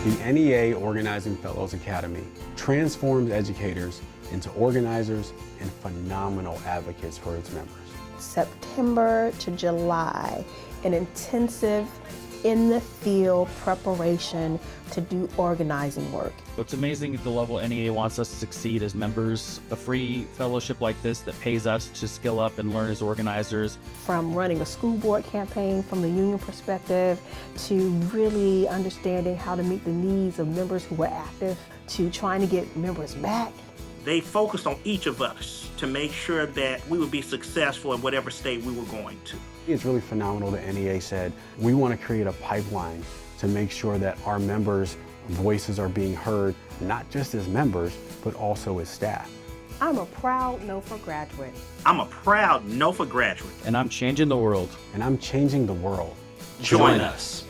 The NEA Organizing Fellows Academy transforms educators into organizers and phenomenal advocates for its members. September to July, an intensive in the field preparation to do organizing work. What's amazing at the level NEA wants us to succeed as members. A free fellowship like this that pays us to skill up and learn as organizers. From running a school board campaign from the union perspective to really understanding how to meet the needs of members who were active to trying to get members back. They focused on each of us to make sure that we would be successful in whatever state we were going to. It's really phenomenal that NEA said, we want to create a pipeline to make sure that our members' voices are being heard, not just as members, but also as staff. I'm a proud NOFA graduate. I'm a proud NOFA graduate. And I'm changing the world. And I'm changing the world. Join us.